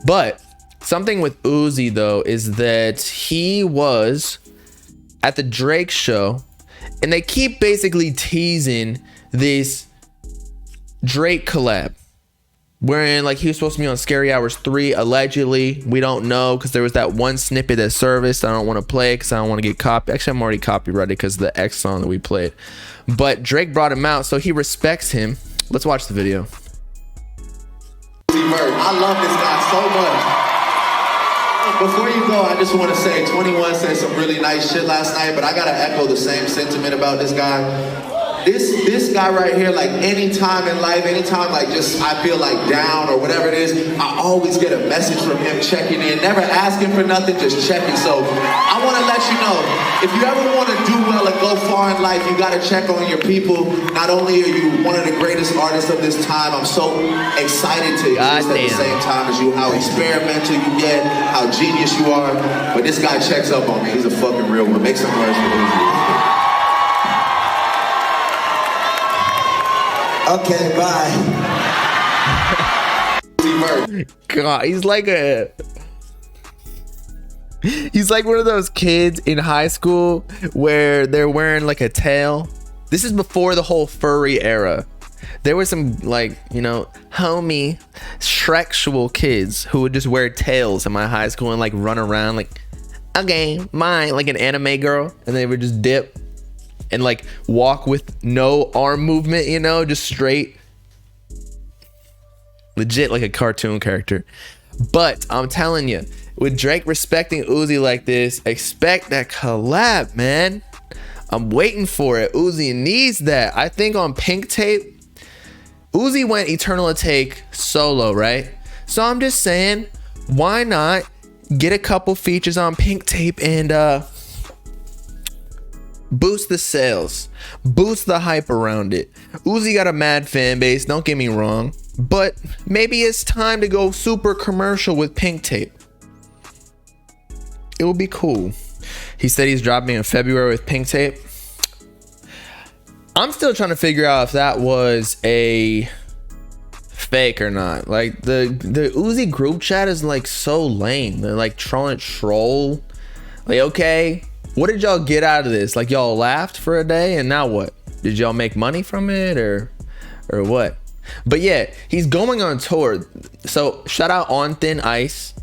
But something with Uzi though is that he was at the Drake show, and they keep basically teasing this Drake collab, wherein like he was supposed to be on Scary Hours 3 allegedly. We don't know, because there was that one snippet that serviced. I don't want to play because I don't want to get copy. Actually, I'm already copyrighted because of the X song that we played. But Drake brought him out, so he respects him. Let's watch the video. Vert, I love this guy so much. Before you go, I just want to say 21 said some really nice shit last night, but I gotta echo the same sentiment about this guy. This guy right here, like anytime in life, anytime like just I feel like down or whatever it is, I always get a message from him checking in, never asking for nothing, just checking. So I want to let you know, if you ever want to do well and go far in life, you got to check on your people. Not only are you one of the greatest artists of this time, I'm so excited to exist at the same time as you, how experimental you get, how genius you are. But this guy checks up on me. He's a fucking real one. Make some noise for Uzi. Okay, bye. God, he's like one of those kids in high school where they're wearing like a tail. This is before the whole furry era. There were some like, you know, homie Shrek-sual kids who would just wear tails in my high school and like run around like, okay, mine, like an anime girl, and they would just dip and like walk with no arm movement, you know, just straight, legit like a cartoon character. But I'm telling you, with Drake respecting Uzi like this, expect that collab, man. I'm waiting for it. Uzi needs that. I think on Pink Tape, Uzi went Eternal Take solo, right? So I'm just saying, why not get a couple features on Pink Tape and boost the sales, boost the hype around it. Uzi got a mad fan base, don't get me wrong, but maybe it's time to go super commercial with Pink Tape. It will be cool. He said he's dropping in February with Pink Tape. I'm still trying to figure out if that was a fake or not. Like the Uzi group chat is like so lame. They're like trying to troll. Like, okay, what did y'all get out of this? Like, y'all laughed for a day and now what? Did y'all make money from it or what? But yeah, he's going on tour. So shout out On Thin Ice.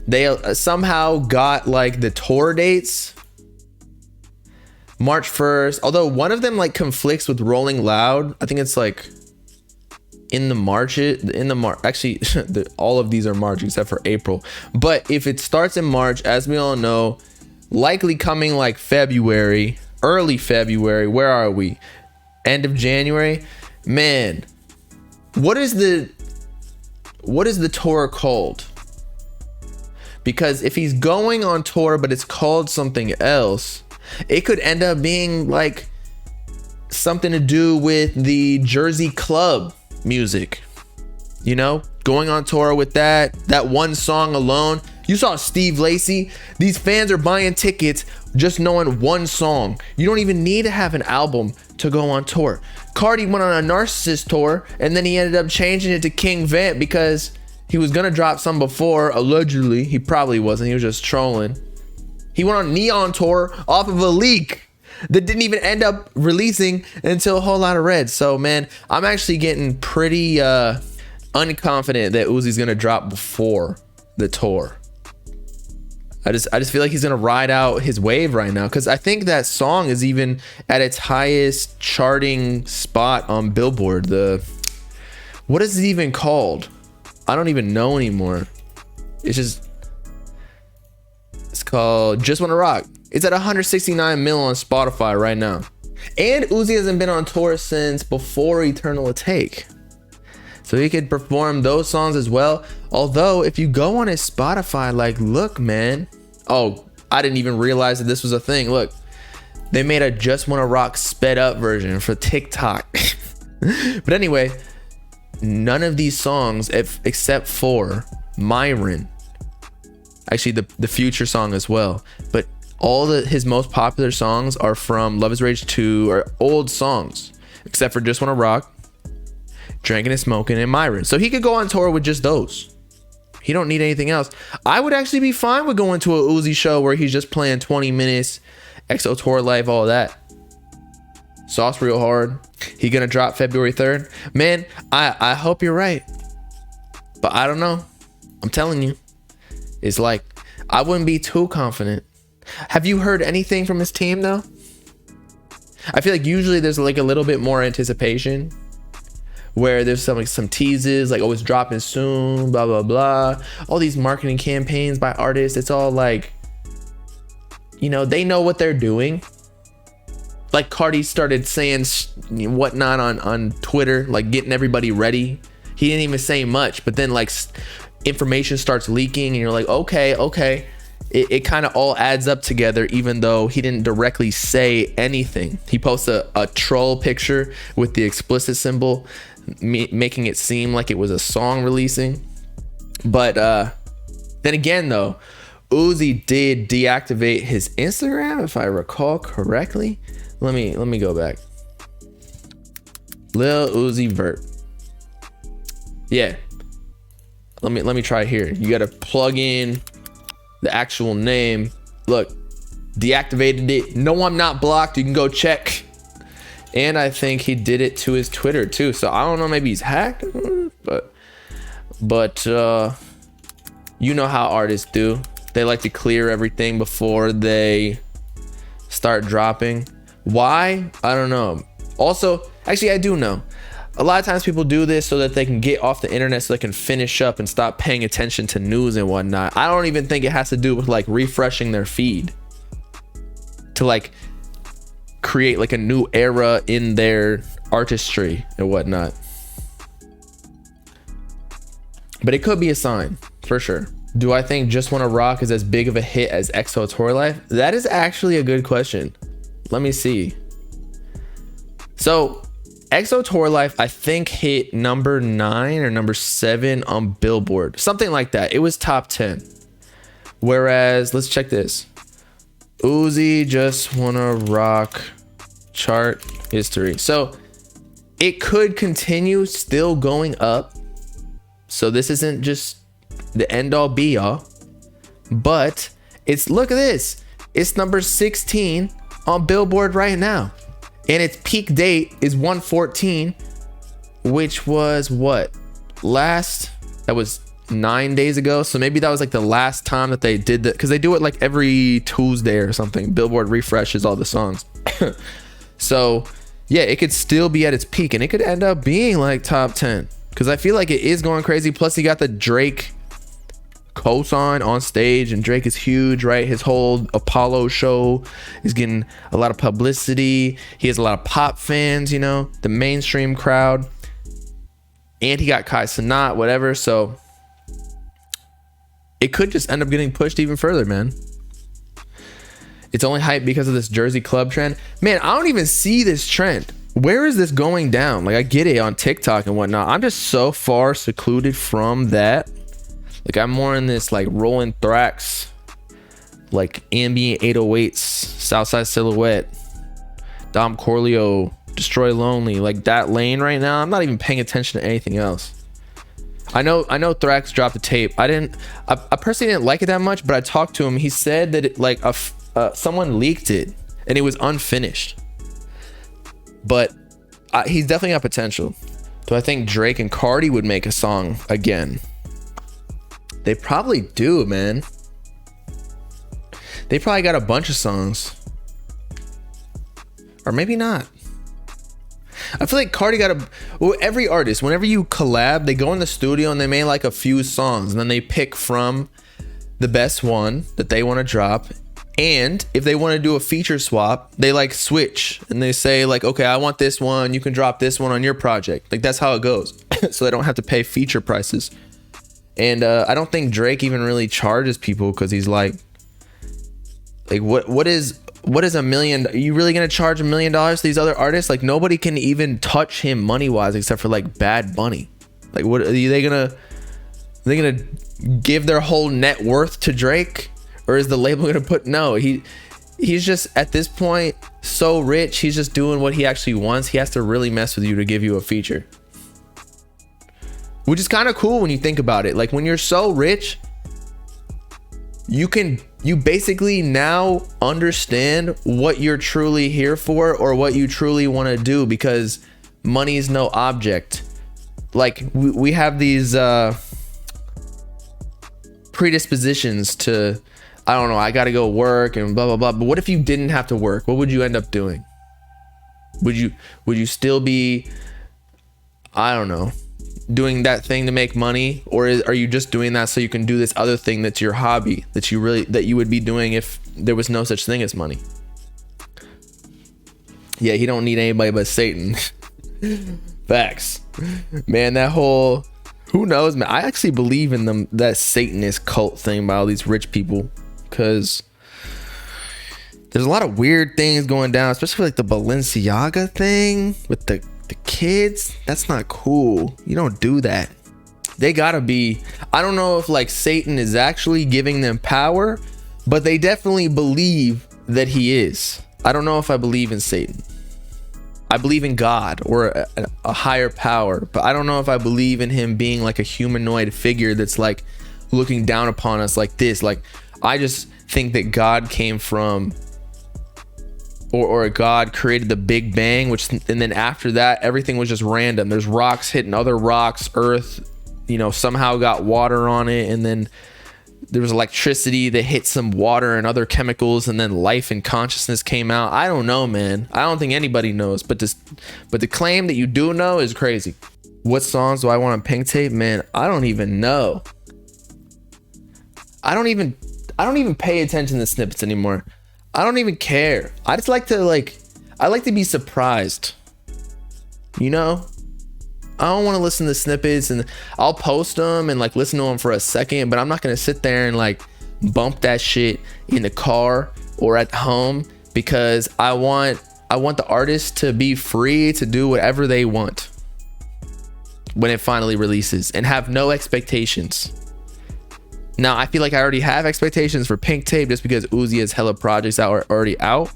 They somehow got like the tour dates. March 1st. Although one of them like conflicts with Rolling Loud. I think it's like in the March. Actually, all of these are March except for April. But if it starts in March, as we all know, likely coming like February, early February. Where are we? End of January. Man, what is the tour called? Because if he's going on tour but it's called something else, it could end up being like something to do with the Jersey club music, you know, going on tour with that one song alone. You saw Steve Lacy. These fans are buying tickets just knowing one song. You don't even need to have an album to go on tour. Cardi went on a Narcissist tour and then he ended up changing it to King Vent because he was gonna drop some before. Allegedly, he probably wasn't. He was just trolling. He went on Neon tour off of a leak that didn't even end up releasing until A Whole Lot of Red. So man, I'm actually getting pretty unconfident that Uzi's gonna drop before the tour. I just feel like he's gonna ride out his wave right now, because I think that song is even at its highest charting spot on Billboard. What is it even called? I don't even know anymore. It's called Just Wanna Rock. It's at 169 mil on Spotify right now. And Uzi hasn't been on tour since before Eternal Take. So he could perform those songs as well. Although if you go on his Spotify, like, look, man. Oh, I didn't even realize that this was a thing. Look, they made a Just Wanna Rock sped up version for TikTok. But anyway, none of these songs, except for Myron, actually the Future song as well, but all his most popular songs are from Love Is Rage 2 or old songs, except for Just Wanna Rock, Drinking and Smoking, and Myron. So he could go on tour with just those. He don't need anything else. I would actually be fine with going to a Uzi show where he's just playing 20 minutes, EXO tour life, all that. Sauce real hard. He gonna drop February 3rd. Man, I hope you're right. But I don't know. I'm telling you. It's like, I wouldn't be too confident. Have you heard anything from his team though? I feel like usually there's like a little bit more anticipation, where there's some teases like, oh, it's dropping soon, blah blah blah. All these marketing campaigns by artists, it's all like, you know, they know what they're doing. Like Cardi started saying whatnot on Twitter, like getting everybody ready. He didn't even say much, but then like information starts leaking and you're like, okay. It kind of all adds up together, even though he didn't directly say anything. He posts a troll picture with the explicit symbol, making it seem like it was a song releasing. But then again though, Uzi did deactivate his Instagram, if I recall correctly. Let me go back. Lil Uzi Vert. Yeah. Let me try here. You gotta plug in the actual name. Look, deactivated it. No, I'm not blocked. You can go check. And I think he did it to his Twitter too. So I don't know, maybe he's hacked, but you know how artists do. They like to clear everything before they start dropping. Why? I don't know. Also, actually I do know. A lot of times people do this so that they can get off the internet, so they can finish up and stop paying attention to news and whatnot. I don't even think it has to do with like refreshing their feed to like create like a new era in their artistry and whatnot. But it could be a sign for sure. Do I think Just Wanna Rock is as big of a hit as EXO Tour Life? That is actually a good question. Let me see. So EXO Tour Life, I think, hit number 9 or number 7 on Billboard, something like that. It was top 10. Whereas, let's check this. Uzi Just Wanna Rock chart history. So it could continue still going up. So this isn't just the end all be all, but it's, look at this. It's number 16 on Billboard right now. And its peak date is 114, which was what? That was 9 days ago. So maybe that was like the last time that they did that, because they do it like every Tuesday or something. Billboard refreshes all the songs. So yeah, it could still be at its peak and it could end up being like top 10, because I feel like it is going crazy. Plus he got the Drake cosign on stage, and Drake is huge, right? His whole Apollo show is getting a lot of publicity. He has a lot of pop fans, you know, the mainstream crowd, and he got Kai Cenat, whatever. So it could just end up getting pushed even further, man. It's only hype because of this Jersey club trend. Man, I don't even see this trend. Where is this going down? Like, I get it on TikTok and whatnot. I'm just so far secluded from that. Like, I'm more in this like Rolling Thrax, like ambient 808s, Southside Silhouette, Dom Corleo, Destroy Lonely, like that lane right now. I'm not even paying attention to anything else. I know Thrax dropped the tape. I personally didn't like it that much, but I talked to him. He said that it, someone leaked it and it was unfinished. But he's definitely got potential. Do I think Drake and Cardi would make a song again? They probably do, man. They probably got a bunch of songs. Or maybe not. I feel like Cardi every artist, whenever you collab, they go in the studio and they make like a few songs, and then they pick from the best one that they want to drop. And if they want to do a feature swap, they like switch and they say like, okay, I want this one, you can drop this one on your project. Like, that's how it goes. So they don't have to pay feature prices. And I don't think Drake even really charges people, because he's like what is $1 million? Are you really gonna charge $1 million to these other artists? Like, nobody can even touch him money wise except for like Bad Bunny. Like, what are they gonna give their whole net worth to Drake? Or is the label gonna put? No, he's just at this point so rich, he's just doing what he actually wants. He has to really mess with you to give you a feature, which is kind of cool when you think about it. Like when you're so rich, you basically now understand what you're truly here for or what you truly want to do, because money is no object. Like we have these predispositions to, I don't know, I gotta go work and blah blah blah. But what if you didn't have to work? What would you end up doing? Would you still be, I don't know, doing that thing to make money, or are you just doing that so you can do this other thing that's your hobby that you would be doing if there was no such thing as money? Yeah, he don't need anybody but Satan. Facts, man. That whole, who knows, man. I actually believe in that Satanist cult thing by all these rich people, because there's a lot of weird things going down, especially like the Balenciaga thing with the kids. That's not cool. You don't do that. They gotta be, I don't know if like Satan is actually giving them power, but they definitely believe that he is. I don't know if I believe in Satan. I believe in God or a higher power, but I don't know if I believe in him being like a humanoid figure that's like looking down upon us like this. Like, I just think that God came from, or God created the Big Bang, and then after that, everything was just random. There's rocks hitting other rocks, earth, somehow got water on it, and then there was electricity that hit some water and other chemicals, and then life and consciousness came out. I don't know, man. I don't think anybody knows, but the claim that you do know is crazy. What songs do I want on Pink Tape? Man, I don't even know. I don't even pay attention to snippets anymore. I don't even care. I just like to be surprised. I don't want to listen to snippets, and I'll post them and like listen to them for a second, but I'm not going to sit there and like bump that shit in the car or at home, because I want the artist to be free to do whatever they want when it finally releases, and have no expectations. Now, I feel like I already have expectations for Pink Tape just because Uzi has hella projects that are already out.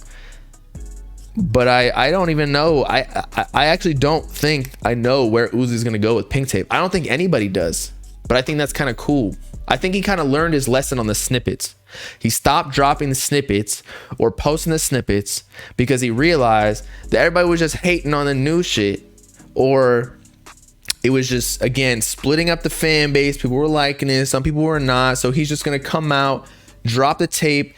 But I don't even know. I actually don't think I know where Uzi's going to go with Pink Tape. I don't think anybody does. But I think that's kind of cool. I think he kind of learned his lesson on the snippets. He stopped dropping the snippets or posting the snippets because he realized that everybody was just hating on the new shit, or it was just, again, splitting up the fan base. People were liking it, some people were not. So he's just going to come out, drop the tape.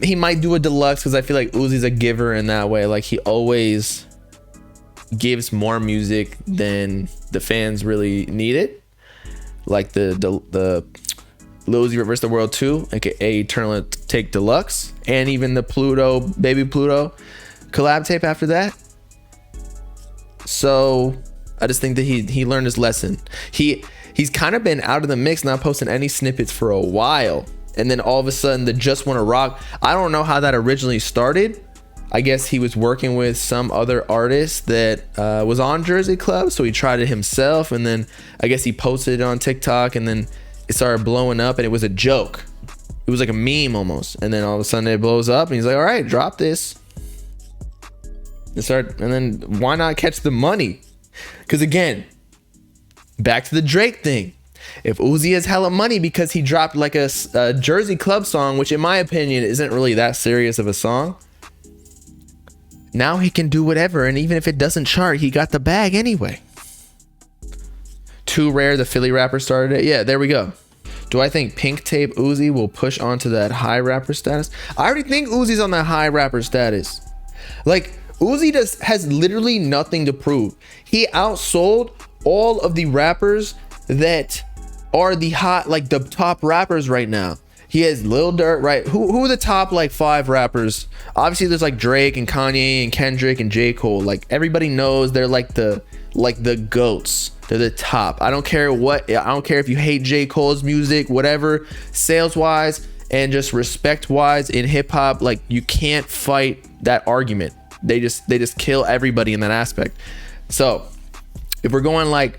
He might do a deluxe, because I feel like Uzi's a giver in that way. Like, he always gives more music than the fans really need it. Like the Lil Uzi Vert vs. the World 2, aka Eternal Take Deluxe, and even the Baby Pluto collab tape after that. So I just think that he learned his lesson. He's kind of been out of the mix, not posting any snippets for a while. And then all of a sudden, the Just Wanna Rock, I don't know how that originally started. I guess he was working with some other artist that was on Jersey Club, so he tried it himself, and then I guess he posted it on TikTok, and then it started blowing up, and it was a joke. It was like a meme almost, and then all of a sudden it blows up, and he's like, all right, drop this. And then why not catch the money? Because again, back to the Drake thing. If Uzi has hella money because he dropped like a Jersey Club song, which in my opinion isn't really that serious of a song, now he can do whatever, and even if it doesn't chart, he got the bag anyway. Too Rare, the Philly rapper, started it. Yeah, there we go. Do I think Pink Tape Uzi will push onto that high rapper status? I already think Uzi's on that high rapper status. Like, Uzi has literally nothing to prove. He outsold all of the rappers that are the top rappers right now. He has Lil Durk, right? Who are the top like 5 rappers? Obviously there's like Drake and Kanye and Kendrick and J. Cole. Like, everybody knows they're like the goats. They're the top. I don't care if you hate J. Cole's music, whatever, sales wise and just respect wise in hip hop, like, you can't fight that argument. They just kill everybody in that aspect. So if we're going like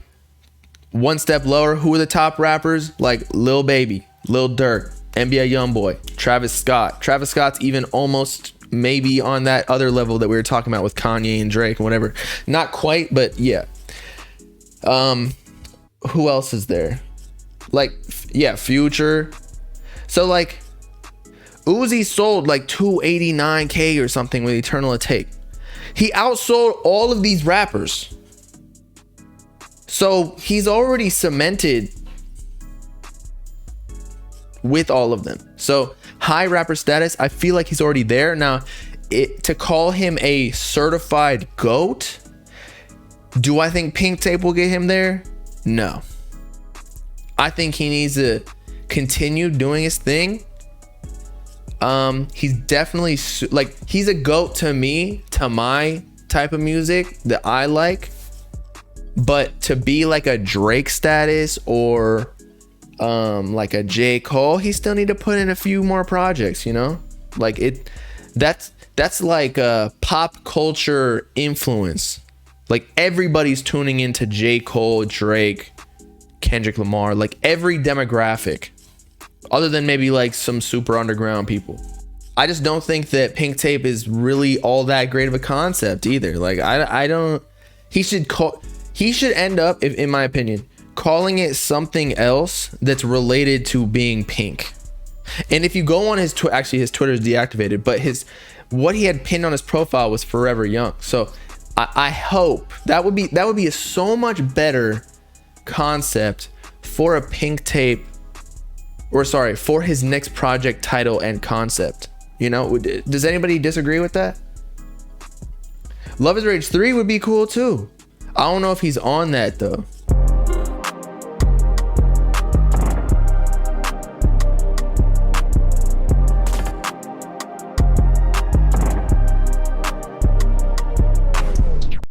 one step lower, who are the top rappers? Like Lil Baby, Lil Durk, NBA Youngboy, Travis Scott. Travis Scott's even almost maybe on that other level that we were talking about with Kanye and Drake and whatever. Not quite, but yeah. who else is there? Like, yeah, Future. So like Uzi sold like 289K or something with Eternal Atake. He outsold all of these rappers. So he's already cemented with all of them. So high rapper status, I feel like he's already there. Now, to call him a certified GOAT, do I think Pink Tape will get him there? No. I think he needs to continue doing his thing. He's definitely like, he's a GOAT to me, to my type of music that I like. But to be like a Drake status or like a J. Cole, he still need to put in a few more projects, you know? Like that's like a pop culture influence. Like everybody's tuning into J. Cole, Drake, Kendrick Lamar, like every demographic, other than maybe like some super underground people. I just don't think that Pink Tape is really all that great of a concept either. Like I don't, he should end up, in my opinion, calling it something else that's related to being pink. And if you go on his actually his Twitter is deactivated, but what he had pinned on his profile was Forever Young. So I hope that would be a so much better concept for a Pink Tape, or sorry, for his next project title and concept. You know, does anybody disagree with that? Love is Rage 3 would be cool too. I don't know if he's on that though.